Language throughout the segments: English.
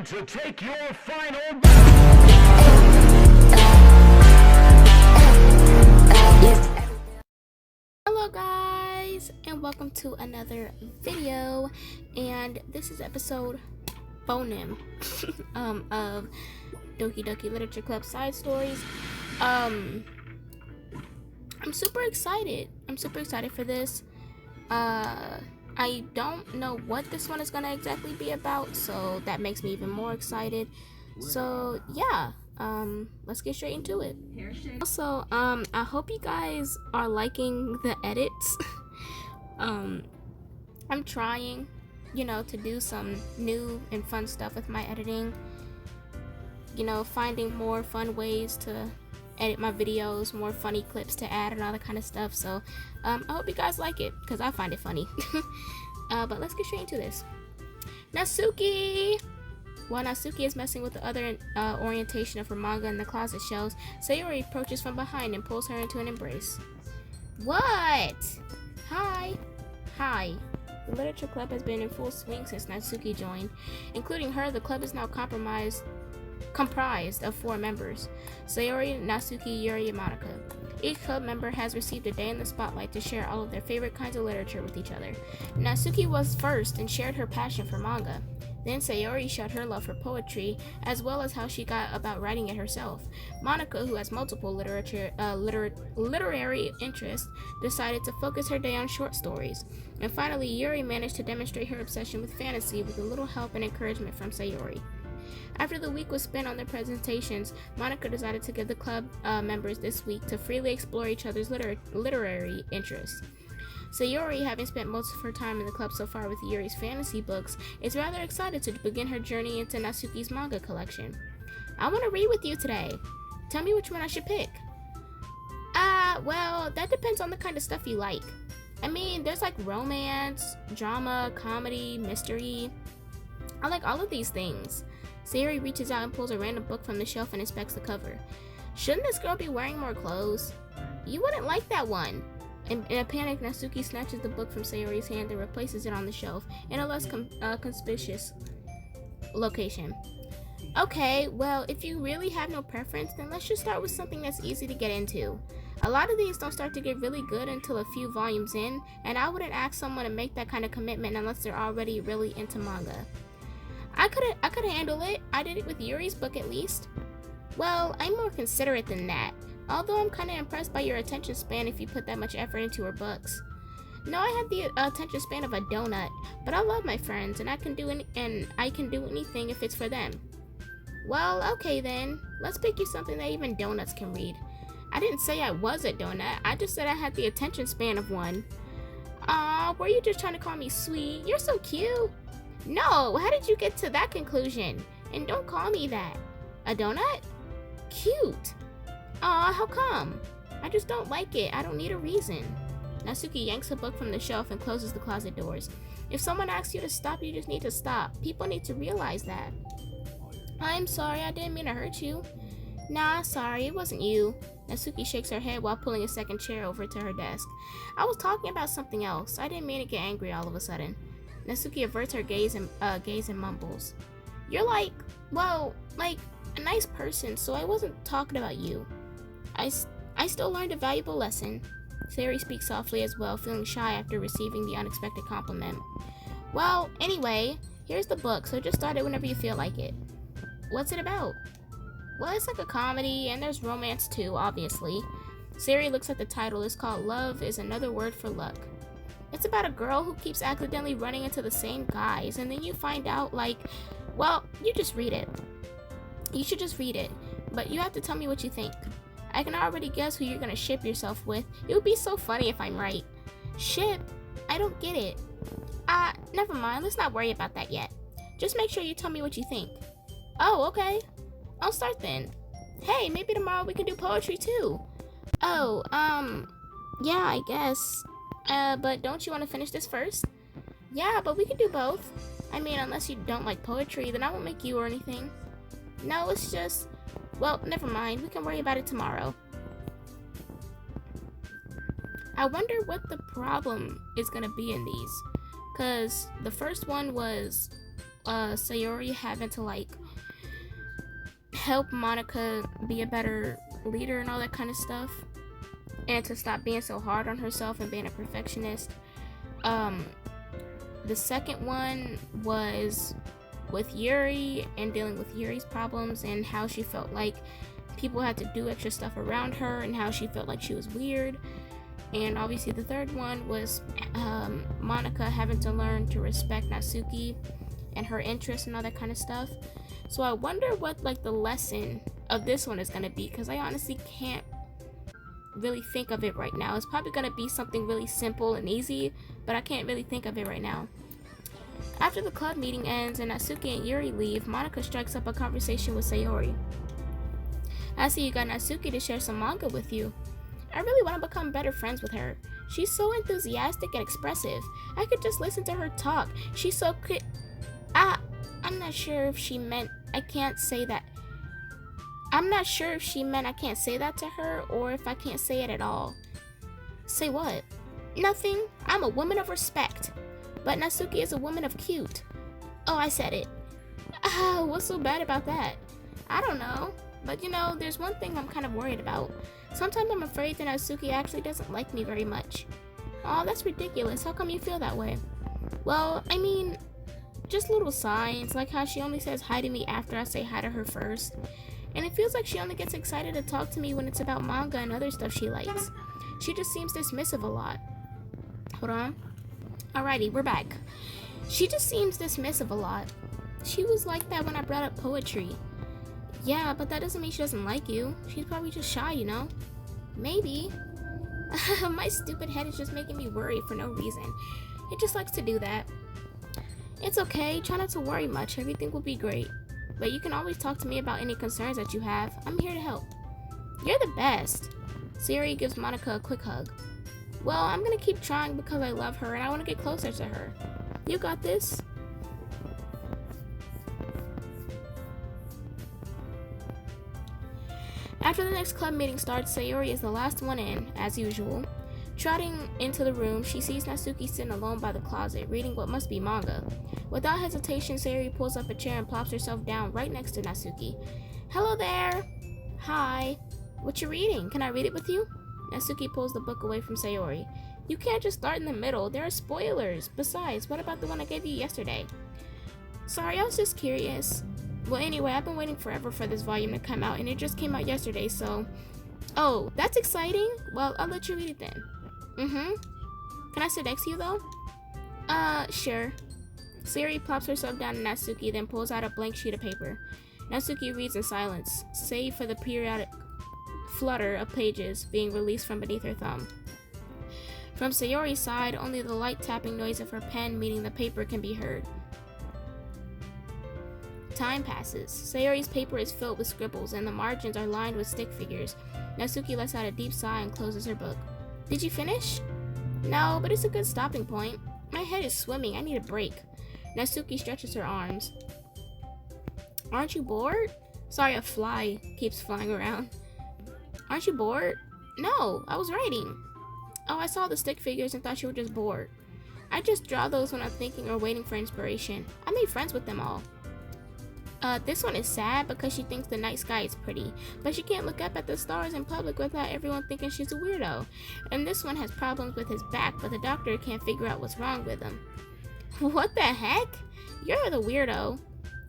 time to take your final. Hello guys, and welcome to another video, and this is episode bonum of Doki Literature Club Side Stories. I'm super excited for this. I don't know what this one is gonna exactly be about, so that makes me even more excited. So yeah, let's get straight into it. Also, I hope you guys are liking the edits. I'm trying, to do some new and fun stuff with my editing. Finding more fun ways to edit my videos, more funny clips to add and all that kind of stuff. So I hope you guys like it, because I find it funny. But let's get straight into this. Natsuki! While Natsuki is messing with the other orientation of her manga in the closet shelves, Sayori approaches from behind and pulls her into an embrace. What? Hi. The literature club has been in full swing since Natsuki joined. Including her, the club is now comprised of 4 members: Sayori, Natsuki, Yuri, and Monika. Each club member has received a day in the spotlight to share all of their favorite kinds of literature with each other. Natsuki was first and shared her passion for manga. Then Sayori shared her love for poetry, as well as how she got about writing it herself. Monika, who has multiple literary interests, decided to focus her day on short stories. And finally, Yuri managed to demonstrate her obsession with fantasy with a little help and encouragement from Sayori. After the week was spent on their presentations, Monika decided to give the club members this week to freely explore each other's literary interests. Sayori, having spent most of her time in the club so far with Yuri's fantasy books, is rather excited to begin her journey into Natsuki's manga collection. I want to read with you today. Tell me which one I should pick. Well, that depends on the kind of stuff you like. I mean, there's like romance, drama, comedy, mystery. I like all of these things. Sayori reaches out and pulls a random book from the shelf and inspects the cover. Shouldn't this girl be wearing more clothes? You wouldn't like that one. In a panic, Natsuki snatches the book from Sayori's hand and replaces it on the shelf in a less conspicuous location. Okay, well, if you really have no preference, then let's just start with something that's easy to get into. A lot of these don't start to get really good until a few volumes in, and I wouldn't ask someone to make that kind of commitment unless they're already really into manga. I could handle it. I did it with Yuri's book at least. Well, I'm more considerate than that. Although I'm kind of impressed by your attention span if you put that much effort into her books. No, I have the attention span of a donut, but I love my friends, and I can do anything if it's for them. Well, okay then. Let's pick you something that even donuts can read. I didn't say I was a donut. I just said I had the attention span of one. Aw, were you just trying to call me sweet? You're so cute. No, how did you get to that conclusion? And don't call me that. A donut? Cute. Aw, how come? I just don't like it. I don't need a reason. Natsuki yanks a book from the shelf and closes the closet doors. If someone asks you to stop, you just need to stop. People need to realize that. I'm sorry, I didn't mean to hurt you. Nah, sorry, it wasn't you. Natsuki shakes her head while pulling a second chair over to her desk. I was talking about something else. I didn't mean to get angry all of a sudden. Natsuki averts her gaze and mumbles. You're like a nice person, so I wasn't talking about you. I still learned a valuable lesson. Sayori speaks softly as well, feeling shy after receiving the unexpected compliment. Well, anyway, here's the book, so just start it whenever you feel like it. What's it about? Well, it's like a comedy, and there's romance too, obviously. Sayori looks at the title. It's called Love is Another Word for Luck. It's about a girl who keeps accidentally running into the same guys, and then you find out, you just read it. You should just read it, but you have to tell me what you think. I can already guess who you're gonna ship yourself with. It would be so funny if I'm right. Ship? I don't get it. Never mind, let's not worry about that yet. Just make sure you tell me what you think. Oh, okay. I'll start then. Hey, maybe tomorrow we can do poetry too. Oh, yeah, I guess. But don't you want to finish this first? Yeah, but we can do both. I mean, unless you don't like poetry, then I won't make you or anything. No, it's just... Well, never mind. We can worry about it tomorrow. I wonder what the problem is gonna be in these. Because the first one was Sayori having to like help Monica be a better leader and all that kind of stuff, and to stop being so hard on herself and being a perfectionist. The second one was with Yuri and dealing with Yuri's problems and how she felt like people had to do extra stuff around her and how she felt like she was weird. And obviously the third one was Monica having to learn to respect Natsuki and her interests and all that kind of stuff. So I wonder what like the lesson of this one is going to be, because I honestly can't really think of it right now. It's probably going to be something really simple and easy, but I can't really think of it right now. After the club meeting ends and Natsuki and Yuri leave, Monica strikes up a conversation with Sayori. I see you got Natsuki to share some manga with you. I really want to become better friends with her. She's so enthusiastic and expressive. I could just listen to her talk. She's so I'm not sure if she meant I can't say that. I'm not sure if she meant I can't say that to her or if I can't say it at all. Say what? Nothing. I'm a woman of respect. But Natsuki is a woman of cute. Oh, I said it. What's so bad about that? I don't know. But you know, there's one thing I'm kind of worried about. Sometimes I'm afraid that Natsuki actually doesn't like me very much. Oh, that's ridiculous. How come you feel that way? Well, I mean, just little signs, like how she only says hi to me after I say hi to her first. And it feels like she only gets excited to talk to me when it's about manga and other stuff she likes. She just seems dismissive a lot. Hold on. Alrighty, we're back. She just seems dismissive a lot. She was like that when I brought up poetry. Yeah, but that doesn't mean she doesn't like you. She's probably just shy, you know? Maybe. My stupid head is just making me worry for no reason. It just likes to do that. It's okay, try not to worry much. Everything will be great. But you can always talk to me about any concerns that you have. I'm here to help. You're the best. Sayori gives Monica a quick hug. Well, I'm gonna keep trying because I love her and I want to get closer to her. You got this. After the next club meeting starts, Sayori is the last one in, as usual. Trotting into the room, she sees Natsuki sitting alone by the closet, reading what must be manga. Without hesitation, Sayori pulls up a chair and plops herself down right next to Natsuki. Hello there! Hi. What you reading? Can I read it with you? Natsuki pulls the book away from Sayori. You can't just start in the middle. There are spoilers. Besides, what about the one I gave you yesterday? Sorry, I was just curious. Well, anyway, I've been waiting forever for this volume to come out, and it just came out yesterday, so... Oh, that's exciting. Well, I'll let you read it then. Can I sit next to you, though? Sure. Sayori plops herself down to Natsuki, then pulls out a blank sheet of paper. Natsuki reads in silence, save for the periodic flutter of pages being released from beneath her thumb. From Sayori's side, only the light tapping noise of her pen meeting the paper can be heard. Time passes. Sayori's paper is filled with scribbles, and the margins are lined with stick figures. Natsuki lets out a deep sigh and closes her book. Did you finish? No, but it's a good stopping point. My head is swimming. I need a break. Natsuki stretches her arms. Aren't you bored? Sorry, a fly keeps flying around. Aren't you bored? No, I was writing. Oh, I saw the stick figures and thought you were just bored. I just draw those when I'm thinking or waiting for inspiration. I made friends with them all. This one is sad because she thinks the night sky is pretty, but she can't look up at the stars in public without everyone thinking she's a weirdo. And this one has problems with his back, but the doctor can't figure out what's wrong with him. What the heck? You're the weirdo.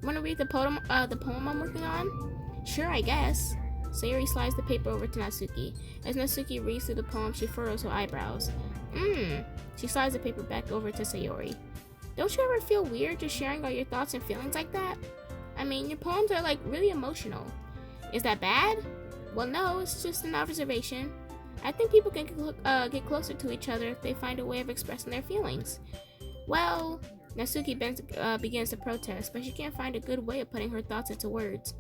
Want to read the poem I'm working on? Sure, I guess. Sayori slides the paper over to Natsuki. As Natsuki reads through the poem, she furrows her eyebrows. She slides the paper back over to Sayori. Don't you ever feel weird just sharing all your thoughts and feelings like that? I mean, your poems are like really emotional. Is that bad? Well, no, it's just an observation. I think people can get closer to each other if they find a way of expressing their feelings. Well, Natsuki begins to protest, but she can't find a good way of putting her thoughts into words.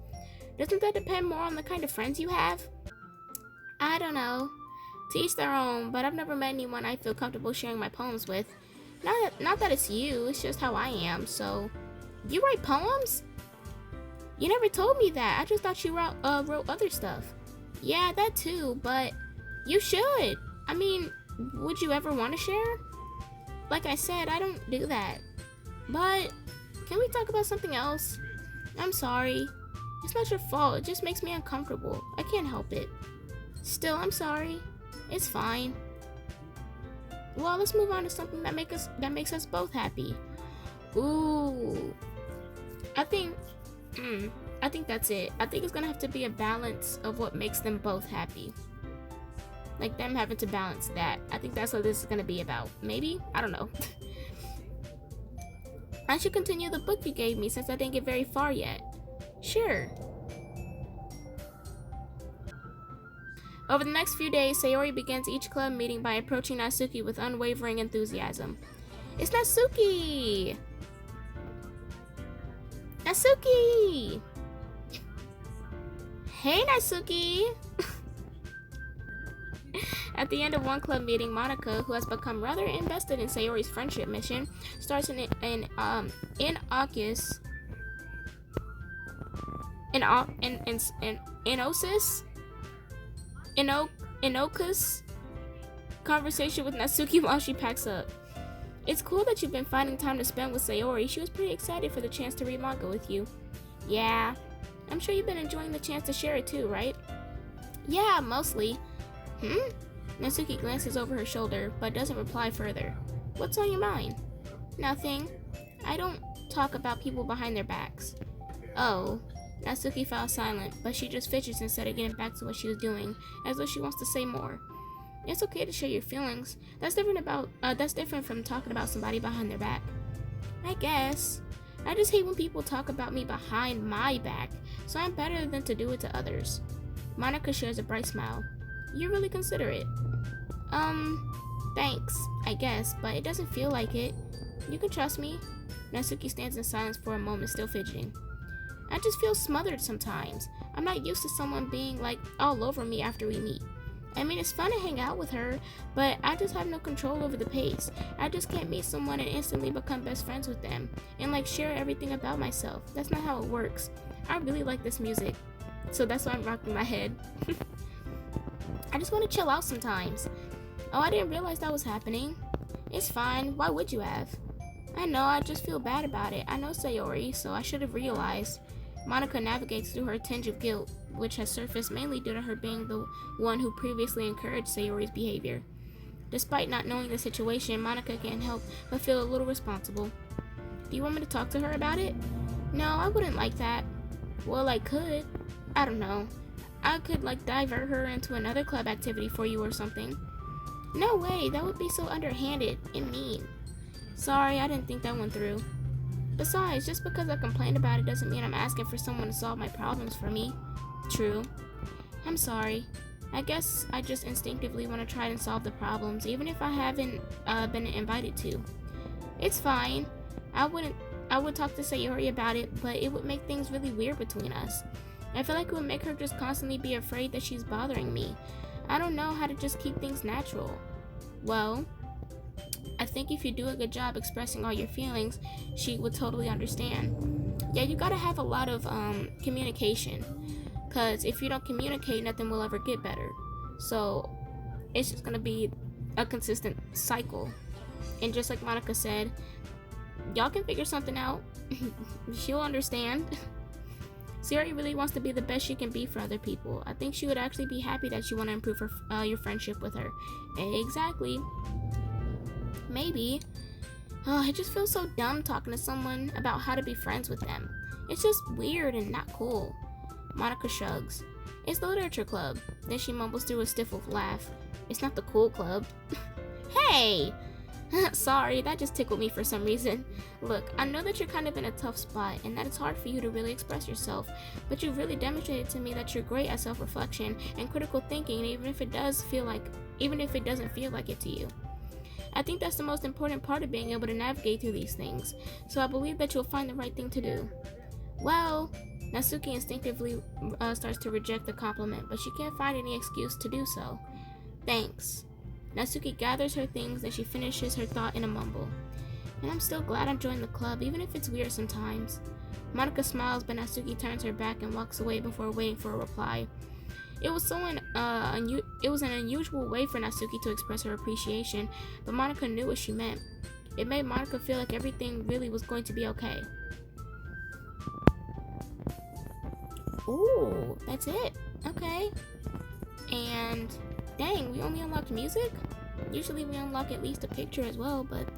Doesn't that depend more on the kind of friends you have? I don't know. To each their own, but I've never met anyone I feel comfortable sharing my poems with. Not that it's you, it's just how I am, so... You write poems? You never told me that. I just thought you wrote other stuff. Yeah, that too, but you should. I mean, would you ever want to share? Like I said, I don't do that. But Can we talk about something else? I'm sorry. It's not your fault. It just makes me uncomfortable. I can't help it. Still, I'm sorry. It's fine. Well, let's move on to something that makes us both happy. Ooh. I think that's it. I think it's gonna have to be a balance of what makes them both happy. Like them having to balance that. I think that's what this is gonna be about. Maybe? I don't know. I should continue the book you gave me since I didn't get very far yet. Sure. Over the next few days, Sayori begins each club meeting by approaching Natsuki with unwavering enthusiasm. It's Natsuki! Natsuki! Hey, Natsuki! At the end of one club meeting, Monica, who has become rather invested in Sayori's friendship mission, starts Inoka's conversation with Natsuki while she packs up. It's cool that you've been finding time to spend with Sayori. She was pretty excited for the chance to read manga with you. Yeah, I'm sure you've been enjoying the chance to share it too, right? Yeah, mostly. Natsuki glances over her shoulder, but doesn't reply further. What's on your mind? Nothing. I don't talk about people behind their backs. Oh. Natsuki fell silent, but she just fidgets instead of getting back to what she was doing, as though she wants to say more. It's okay to share your feelings. That's different from talking about somebody behind their back. I guess. I just hate when people talk about me behind my back, so I'm better than to do it to others. Monica shares a bright smile. You're really considerate. Thanks, I guess, but it doesn't feel like it. You can trust me. Natsuki stands in silence for a moment, still fidgeting. I just feel smothered sometimes. I'm not used to someone being, like, all over me after we meet. I mean, it's fun to hang out with her, but I just have no control over the pace. I just can't meet someone and instantly become best friends with them, and, like, share everything about myself. That's not how it works. I really like this music, so that's why I'm rocking my head. I just want to chill out sometimes. Oh, I didn't realize that was happening. It's fine. Why would you have? I know, I just feel bad about it. I know Sayori, so I should have realized. Monica navigates through her tinge of guilt, which has surfaced mainly due to her being the one who previously encouraged Sayori's behavior. Despite not knowing the situation, Monica can't help but feel a little responsible. Do you want me to talk to her about it? No, I wouldn't like that. Well, I could. I don't know. I could, like, divert her into another club activity for you or something. No way, that would be so underhanded and mean. Sorry, I didn't think that one through. Besides, just because I complained about it doesn't mean I'm asking for someone to solve my problems for me. True. I'm sorry. I guess I just instinctively want to try and solve the problems, even if I haven't been invited to. It's fine. I would talk to Sayori about it, but it would make things really weird between us. I feel like it would make her just constantly be afraid that she's bothering me. I don't know how to just keep things natural. Well, I think if you do a good job expressing all your feelings, she would totally understand. Yeah, you gotta have a lot of communication, because if you don't communicate, nothing will ever get better. So it's just gonna be a consistent cycle. And just like Monica said, y'all can figure something out. She'll understand. Sayori really wants to be the best she can be for other people. I think she would actually be happy that you want to improve your friendship with her. Exactly. Maybe. Oh, it just feels so dumb talking to someone about how to be friends with them. It's just weird and not cool. Monica shrugs. It's the literature club. Then she mumbles through a stifled laugh. It's not the cool club. Hey! Sorry, that just tickled me for some reason. Look, I know that you're kind of in a tough spot and that it's hard for you to really express yourself, but you've really demonstrated to me that you're great at self-reflection and critical thinking, even if it doesn't feel like it to you. I think that's the most important part of being able to navigate through these things, so I believe that you'll find the right thing to do. Well, Natsuki instinctively starts to reject the compliment, but she can't find any excuse to do so. Thanks. Natsuki gathers her things and she finishes her thought in a mumble. And I'm still glad I joined the club, even if it's weird sometimes. Monica smiles, but Natsuki turns her back and walks away before waiting for a reply. It was an unusual way for Natsuki to express her appreciation, but Monica knew what she meant. It made Monica feel like everything really was going to be okay. Ooh, that's it. Okay. And dang, we only unlocked music? Usually we unlock at least a picture as well, but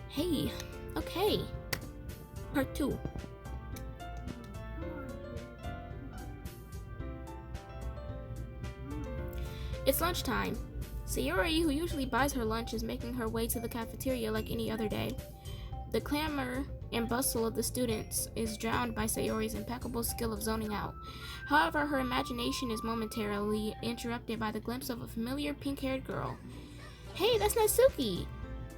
hey, okay. Part 2. It's lunchtime. Sayori, who usually buys her lunch, is making her way to the cafeteria like any other day. The clamor and bustle of the students is drowned by Sayori's impeccable skill of zoning out. However, her imagination is momentarily interrupted by the glimpse of a familiar pink-haired girl. Hey, that's Natsuki!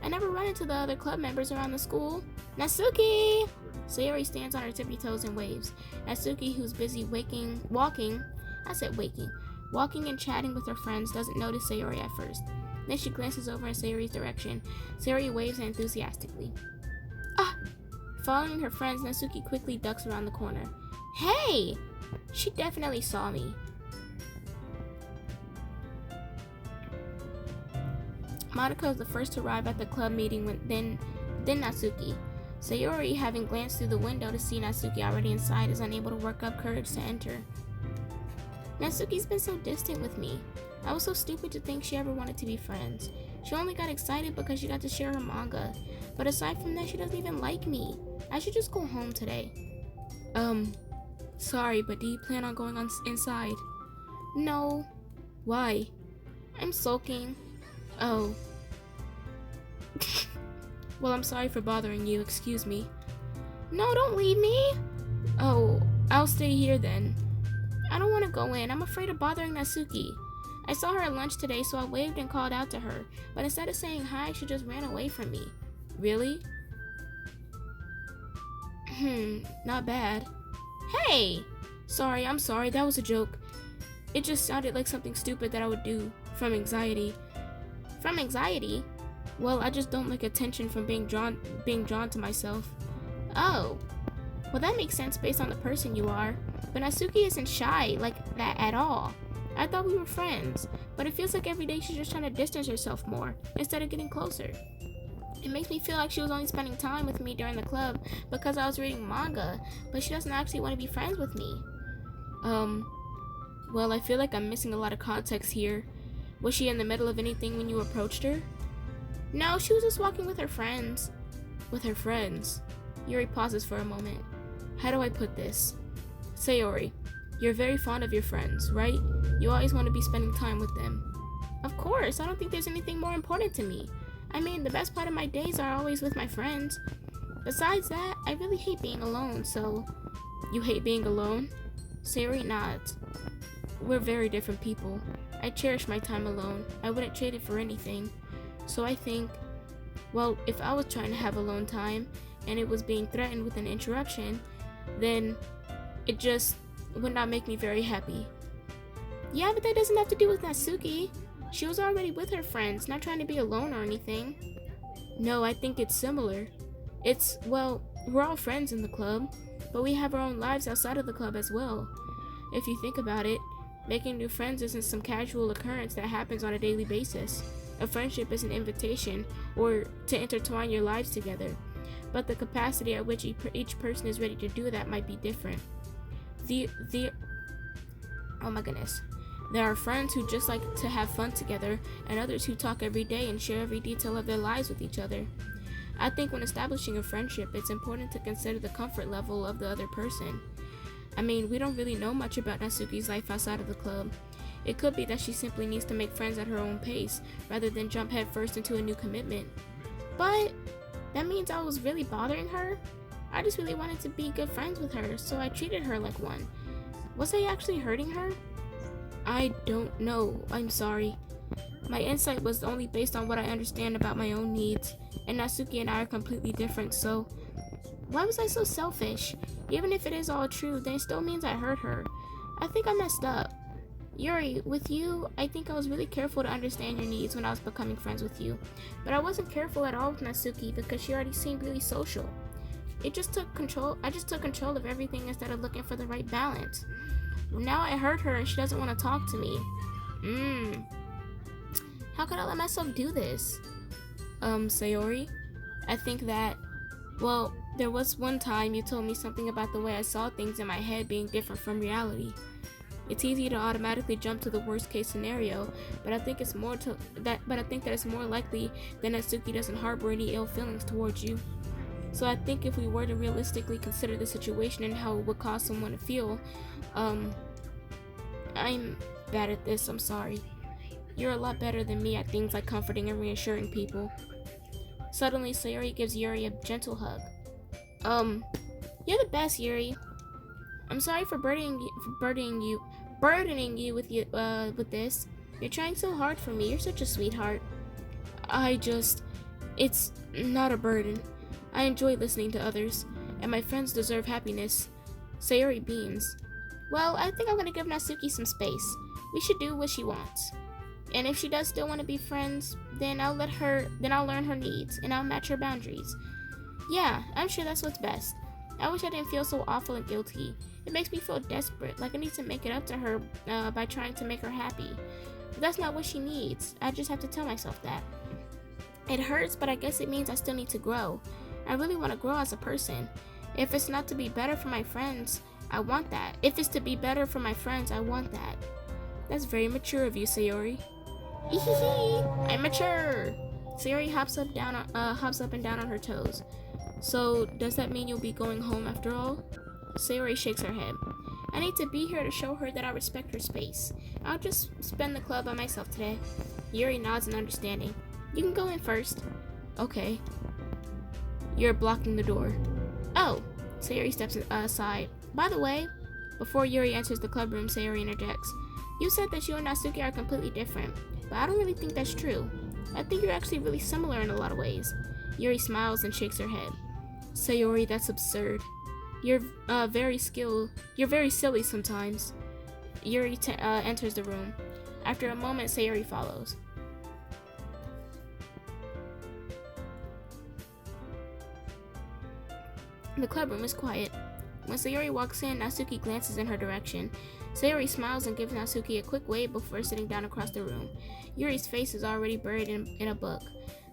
I never run into the other club members around the school. Natsuki! Sayori stands on her tippy toes and waves. Natsuki, who's busy walking and chatting with her friends, doesn't notice Sayori at first. Then she glances over in Sayori's direction. Sayori waves enthusiastically. Ah! Following her friends, Natsuki quickly ducks around the corner. Hey! She definitely saw me. Monica is the first to arrive at the club meeting, then Natsuki. Sayori, having glanced through the window to see Natsuki already inside, is unable to work up courage to enter. Natsuki's been so distant with me. I was so stupid to think she ever wanted to be friends. She only got excited because she got to share her manga. But aside from that, she doesn't even like me. I should just go home today. Sorry, but do you plan on going inside? No. Why? I'm sulking. Oh. Well, I'm sorry for bothering you. Excuse me. No, don't leave me. Oh, I'll stay here then. I don't want to go in. I'm afraid of bothering Natsuki. I saw her at lunch today, so I waved and called out to her. But instead of saying hi, she just ran away from me. Really? Not bad. Hey! Sorry, I'm sorry. That was a joke. It just sounded like something stupid that I would do. From anxiety. From anxiety? Well, I just don't like attention from being drawn to myself. Oh. Well, that makes sense based on the person you are. But Natsuki isn't shy like that at all. I thought we were friends, but it feels like every day she's just trying to distance herself more, instead of getting closer. It makes me feel like she was only spending time with me during the club because I was reading manga, but she doesn't actually want to be friends with me. Well, I feel like I'm missing a lot of context here. Was she in the middle of anything when you approached her? No, she was just walking with her friends. With her friends? Yuri pauses for a moment. How do I put this? Sayori, you're very fond of your friends, right? You always want to be spending time with them. Of course, I don't think there's anything more important to me. I mean, the best part of my days are always with my friends. Besides that, I really hate being alone, so... You hate being alone? Sayori nods. We're very different people. I cherish my time alone. I wouldn't trade it for anything. So I think, well, if I was trying to have alone time, and it was being threatened with an interruption, then it just would not make me very happy. Yeah, but that doesn't have to do with Natsuki. She was already with her friends, not trying to be alone or anything. No, I think it's similar. Well, we're all friends in the club, but we have our own lives outside of the club as well. If you think about it, making new friends isn't some casual occurrence that happens on a daily basis. A friendship is an invitation, or to intertwine your lives together. But the capacity at which each person is ready to do that might be different. Oh my goodness. There are friends who just like to have fun together, and others who talk every day and share every detail of their lives with each other. I think when establishing a friendship, it's important to consider the comfort level of the other person. I mean, we don't really know much about Natsuki's life outside of the club. It could be that she simply needs to make friends at her own pace, rather than jump headfirst into a new commitment. But that means I was really bothering her? I just really wanted to be good friends with her, so I treated her like one. Was I actually hurting her? I don't know. I'm sorry. My insight was only based on what I understand about my own needs, and Natsuki and I are completely different, so... Why was I so selfish? Even if it is all true, then it still means I hurt her. I think I messed up. Yuri, with you, I think I was really careful to understand your needs when I was becoming friends with you. But I wasn't careful at all with Natsuki because she already seemed really social. I just took control of everything instead of looking for the right balance. Now I hurt her and she doesn't want to talk to me. How could I let myself do this? Sayori, I think that, well, there was one time you told me something about the way I saw things in my head being different from reality. It's easy to automatically jump to the worst case scenario, but I think I think that it's more likely that Natsuki doesn't harbor any ill feelings towards you. So I think if we were to realistically consider the situation and how it would cause someone to feel, I'm bad at this, I'm sorry. You're a lot better than me at things like comforting and reassuring people. Suddenly, Sayori gives Yuri a gentle hug. You're the best, Yuri. I'm sorry for burdening you with this. You're trying so hard for me. You're such a sweetheart. It's not a burden. I enjoy listening to others, and my friends deserve happiness. Sayori beams. Well, I think I'm gonna give Natsuki some space. We should do what she wants. And if she does still want to be friends, then I'll learn her needs, and I'll match her boundaries. Yeah, I'm sure that's what's best. I wish I didn't feel so awful and guilty. It makes me feel desperate, like I need to make it up to her by trying to make her happy. But that's not what she needs. I just have to tell myself that. It hurts, but I guess it means I still need to grow. I really want to grow as a person. If it's not to be better for my friends, I want that. If it's to be better for my friends, I want that. That's very mature of you, Sayori. I'm mature. Sayori hops up and down on her toes. So, does that mean you'll be going home after all? Sayori shakes her head. I need to be here to show her that I respect her space. I'll just spend the club by myself today. Yuri nods in understanding. You can go in first. Okay. You're blocking the door. Oh. Sayori steps aside. By the way, before Yuri enters the club room, Sayori interjects. You said that you and Natsuki are completely different, but I don't really think that's true. I think you're actually really similar in a lot of ways. Yuri smiles and shakes her head. Sayori, that's absurd. You're very silly sometimes. Yuri enters the room. After a moment, Sayori follows. The clubroom is quiet. When Sayori walks in, Natsuki glances in her direction. Sayori smiles and gives Natsuki a quick wave before sitting down across the room. Yuri's face is already buried in a book.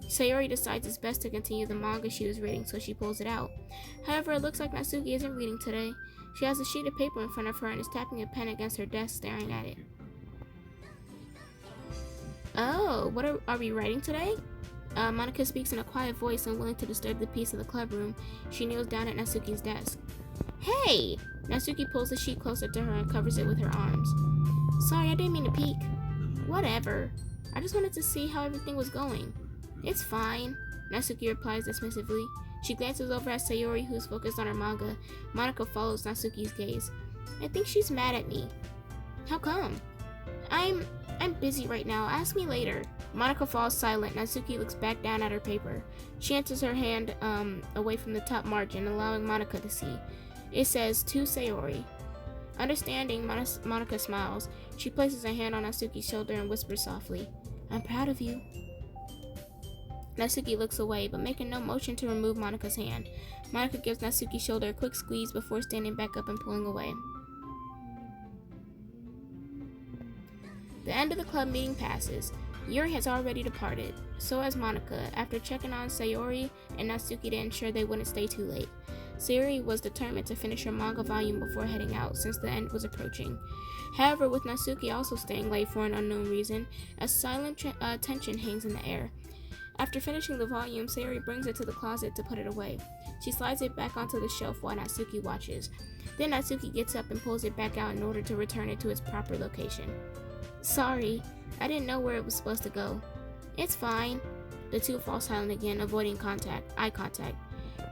Sayori decides it's best to continue the manga she was reading, so she pulls it out. However, it looks like Natsuki isn't reading today. She has a sheet of paper in front of her and is tapping a pen against her desk, staring at it. Oh, what are we writing today? Monica speaks in a quiet voice, unwilling to disturb the peace of the clubroom. She kneels down at Natsuki's desk. Hey! Natsuki pulls the sheet closer to her and covers it with her arms. Sorry, I didn't mean to peek. Whatever. I just wanted to see how everything was going. It's fine, Natsuki replies dismissively. She glances over at Sayori, who's focused on her manga. Monica follows Natsuki's gaze. I think she's mad at me. How come? I'm busy right now. Ask me later. Monica falls silent. Natsuki looks back down at her paper. She enters her hand away from the top margin, allowing Monica to see. It says, to Sayori. Understanding, Monica smiles. She places a hand on Natsuki's shoulder and whispers softly, I'm proud of you. Natsuki looks away, but making no motion to remove Monica's hand. Monica gives Natsuki's shoulder a quick squeeze before standing back up and pulling away. The end of the club meeting passes. Yuri has already departed. So has Monica, after checking on Sayori and Natsuki to ensure they wouldn't stay too late. Sayori was determined to finish her manga volume before heading out, since the end was approaching. However, with Natsuki also staying late for an unknown reason, a silent tension hangs in the air. After finishing the volume, Sayori brings it to the closet to put it away. She slides it back onto the shelf while Natsuki watches. Then Natsuki gets up and pulls it back out in order to return it to its proper location. Sorry, I didn't know where it was supposed to go. It's fine. The two fall silent again, avoiding eye contact.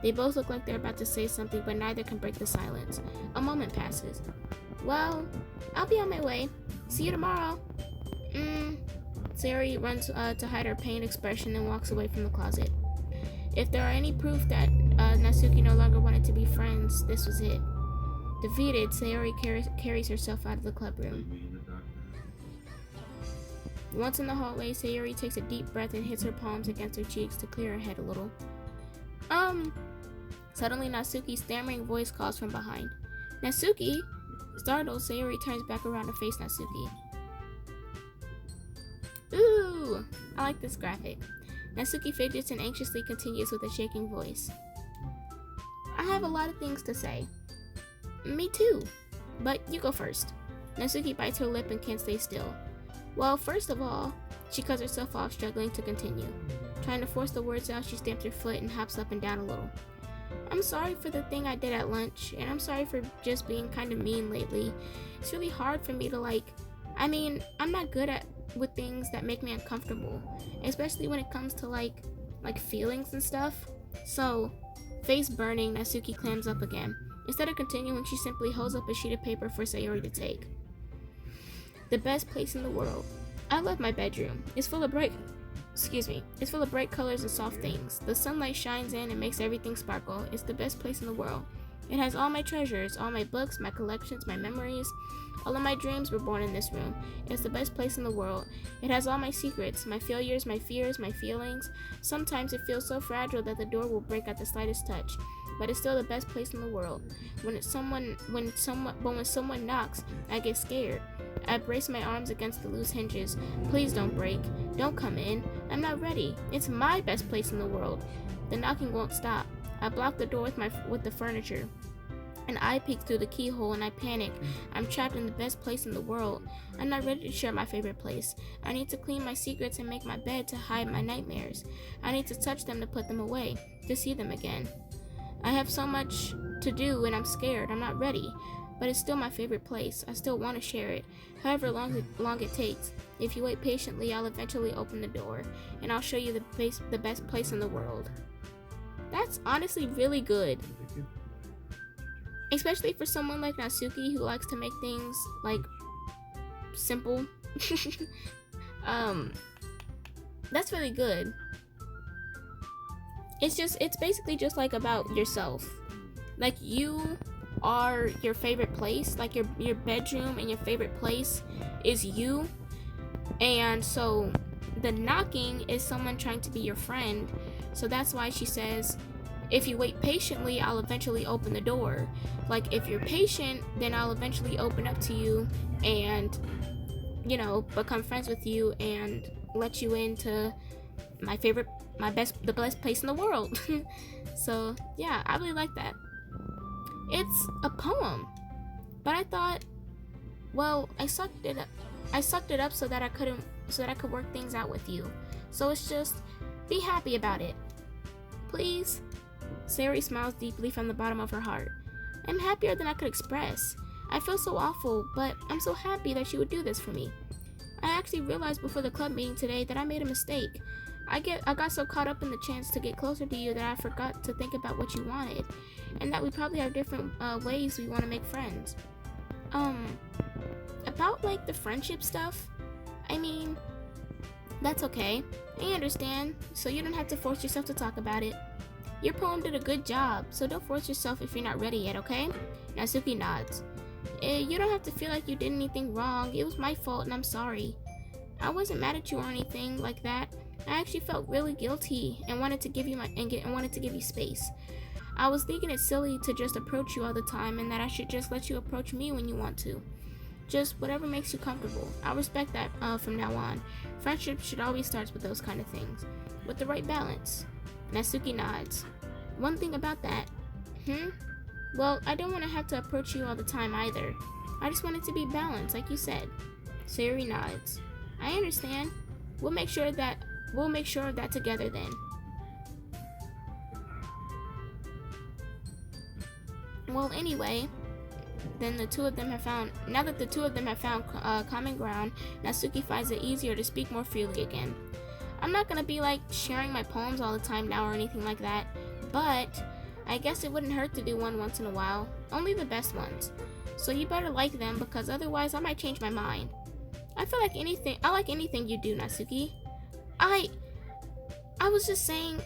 They both look like they're about to say something, but neither can break the silence. A moment passes. Well, I'll be on my way. See you tomorrow. Sayori runs to hide her pained expression and walks away from the closet. If there are any proof that Natsuki no longer wanted to be friends, this was it. Defeated, Sayori carries herself out of the clubroom. Once in the hallway, Sayori takes a deep breath and hits her palms against her cheeks to clear her head a little. Suddenly, Natsuki's stammering voice calls from behind. Natsuki? Startled, Sayori turns back around to face Natsuki. Ooh, I like this graphic. Natsuki fidgets and anxiously continues with a shaking voice. I have a lot of things to say. Me too. But you go first. Natsuki bites her lip and can't stay still. Well, first of all, she cuts herself off, struggling to continue. Trying to force the words out, she stamps her foot and hops up and down a little. I'm sorry for the thing I did at lunch, and I'm sorry for just being kind of mean lately. It's really hard for me to I'm not good with things that make me uncomfortable, especially when it comes to like feelings and stuff. So, face burning, Natsuki clams up again. Instead of continuing, she simply holds up a sheet of paper for Sayori to take. The best place in the world. I love my bedroom. It's full of bright colors and soft things. The sunlight shines in and makes everything sparkle. It's the best place in the world. It has all my treasures, all my books, my collections, my memories. All of my dreams were born in this room. It's the best place in the world. It has all my secrets, my failures, my fears, my feelings. Sometimes it feels so fragile that the door will break at the slightest touch. But it's still the best place in the world. When someone knocks, I get scared. I brace my arms against the loose hinges. Please don't break. Don't come in. I'm not ready. It's my best place in the world. The knocking won't stop. I block the door with the furniture. An eye peeks through the keyhole and I panic. I'm trapped in the best place in the world. I'm not ready to share my favorite place. I need to clean my secrets and make my bed to hide my nightmares. I need to touch them to put them away, to see them again. I have so much to do and I'm scared. I'm not ready. But it's still my favorite place. I still want to share it, however long it takes. If you wait patiently, I'll eventually open the door, and I'll show you the best place in the world. That's honestly really good. Especially for someone like Natsuki who likes to make things, simple. That's really good. It's basically just, about yourself. You are your favorite place, your bedroom and your favorite place is you, and so the knocking is someone trying to be your friend. So that's why she says, if you wait patiently, I'll eventually open the door. If you're patient, then I'll eventually open up to you and become friends with you and let you into the best place in the world. So yeah, I really like that. It's a poem, but I thought, I sucked it up so that I could work things out with you. So it's just, be happy about it, please. Sayori smiles deeply from the bottom of her heart. I'm happier than I could express. I feel so awful, but I'm so happy that you would do this for me. I actually realized before the club meeting today that I made a mistake. I got so caught up in the chance to get closer to you that I forgot to think about what you wanted, and that we probably have different ways we want to make friends. About the friendship stuff, that's okay. I understand, so you don't have to force yourself to talk about it. Your poem did a good job, so don't force yourself if you're not ready yet, okay? Natsuki nods. You don't have to feel like you did anything wrong. It was my fault and I'm sorry. I wasn't mad at you or anything like that. I actually felt really guilty and wanted to give you space. I was thinking it's silly to just approach you all the time and that I should just let you approach me when you want to. Just whatever makes you comfortable. I'll respect that from now on. Friendship should always start with those kind of things, with the right balance. Natsuki nods. One thing about that. Well, I don't want to have to approach you all the time either. I just want it to be balanced, like you said. Sayori nods. I understand. We'll make sure of that together then. Well, anyway, then now that the two of them have found common ground, Natsuki finds it easier to speak more freely again. I'm not gonna be sharing my poems all the time now or anything like that, but I guess it wouldn't hurt to do one once in a while. Only the best ones. So you better like them, because otherwise I might change my mind. I like anything you do, Natsuki. I was just saying,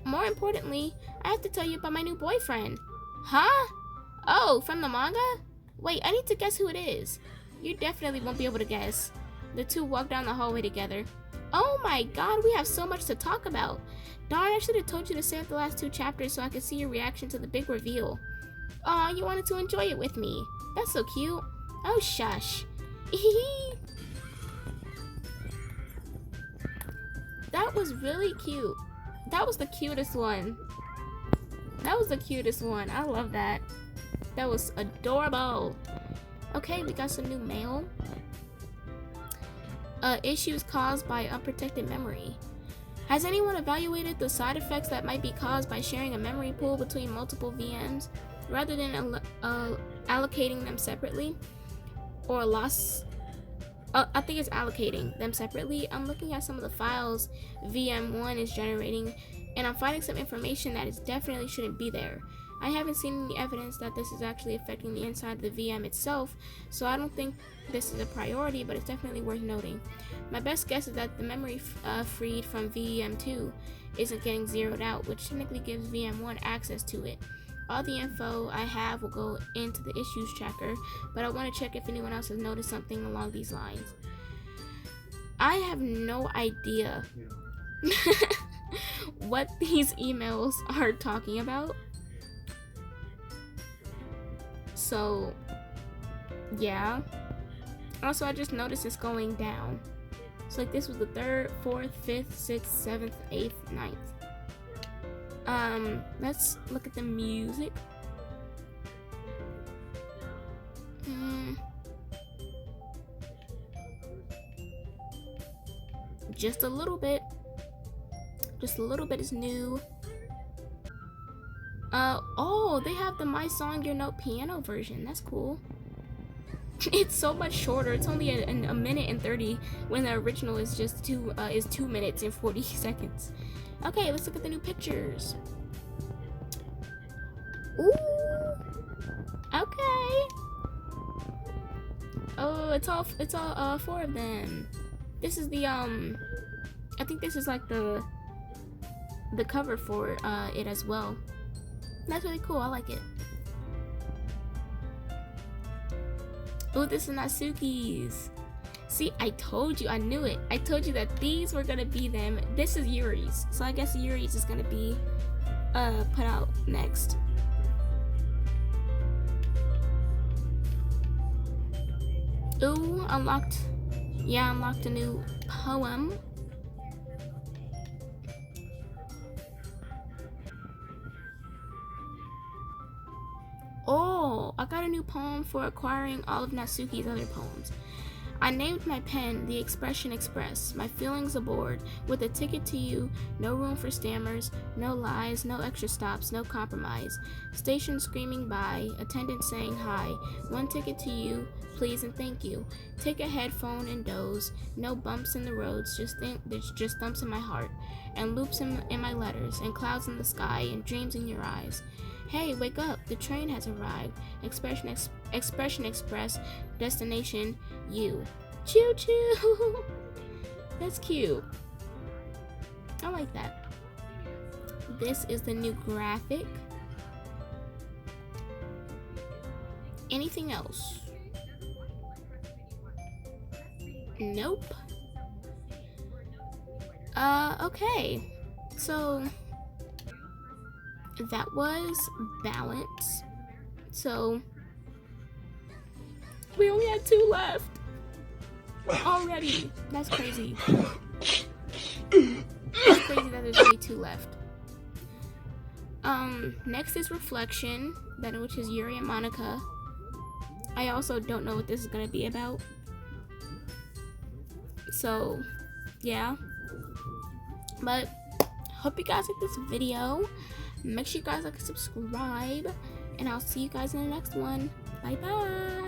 more importantly, I have to tell you about my new boyfriend. Huh? Oh, from the manga? Wait, I need to guess who it is. You definitely won't be able to guess. The two walk down the hallway together. Oh my god, we have so much to talk about. Darn, I should have told you to save the last 2 chapters so I could see your reaction to the big reveal. Aw, you wanted to enjoy it with me. That's so cute. Oh, shush. That was really cute. That was the cutest one. That was the cutest one. I love that. That was adorable. Okay, we got some new mail. Issues caused by unprotected memory. Has anyone evaluated the side effects that might be caused by sharing a memory pool between multiple VMs rather than allocating them separately? Or I think it's allocating them separately. I'm looking at some of the files VM1 is generating, and I'm finding some information that is definitely shouldn't be there. I haven't seen any evidence that this is actually affecting the inside of the VM itself, so I don't think this is a priority, but it's definitely worth noting. My best guess is that the memory freed from VM2 isn't getting zeroed out, which technically gives VM1 access to it. All the info I have will go into the issues tracker, but I want to check if anyone else has noticed something along these lines. I have no idea what these emails are talking about. So, yeah. Also, I just noticed it's going down. So, like, this was the 3rd, 4th, 5th, 6th, 7th, 8th, 9th. Let's look at the music. Just a little bit. Just a little bit is new. Oh, they have the My Song Your Note piano version. That's cool. It's so much shorter. It's only a minute and 30 when the original is just 2 minutes and 40 seconds. Okay, let's look at the new pictures. Ooh. Okay. Oh, it's all 4 of them. This is the I think this is like the cover for it as well. That's really cool. I like it. Oh, this is Natsuki's. See, I told you. I knew it. I told you that these were gonna be them. This is Yuri's. So I guess Yuri's is gonna be put out next. Ooh, unlocked. Yeah, unlocked a new poem. Oh, I got a new poem for acquiring all of Natsuki's other poems. I named my pen The Expression Express, my feelings aboard, with a ticket to you, no room for stammers, no lies, no extra stops, no compromise. Station screaming by, attendant saying hi, one ticket to you, please and thank you. Take a headphone and doze, no bumps in the roads, just thumps in my heart, and loops in my letters, and clouds in the sky, and dreams in your eyes. Hey, wake up, the train has arrived. Expression Express, destination, you. Choo choo! That's cute. I like that. This is the new graphic. Anything else? Nope. Okay. So that was balance. So we only had 2 left already. That's crazy. That's crazy that there's only 2 left. Next is Reflection, which is Yuri and Monica. I also don't know what this is gonna be about. So yeah. But hope you guys like this video. Make sure you guys like and subscribe, and I'll see you guys in the next one. Bye bye.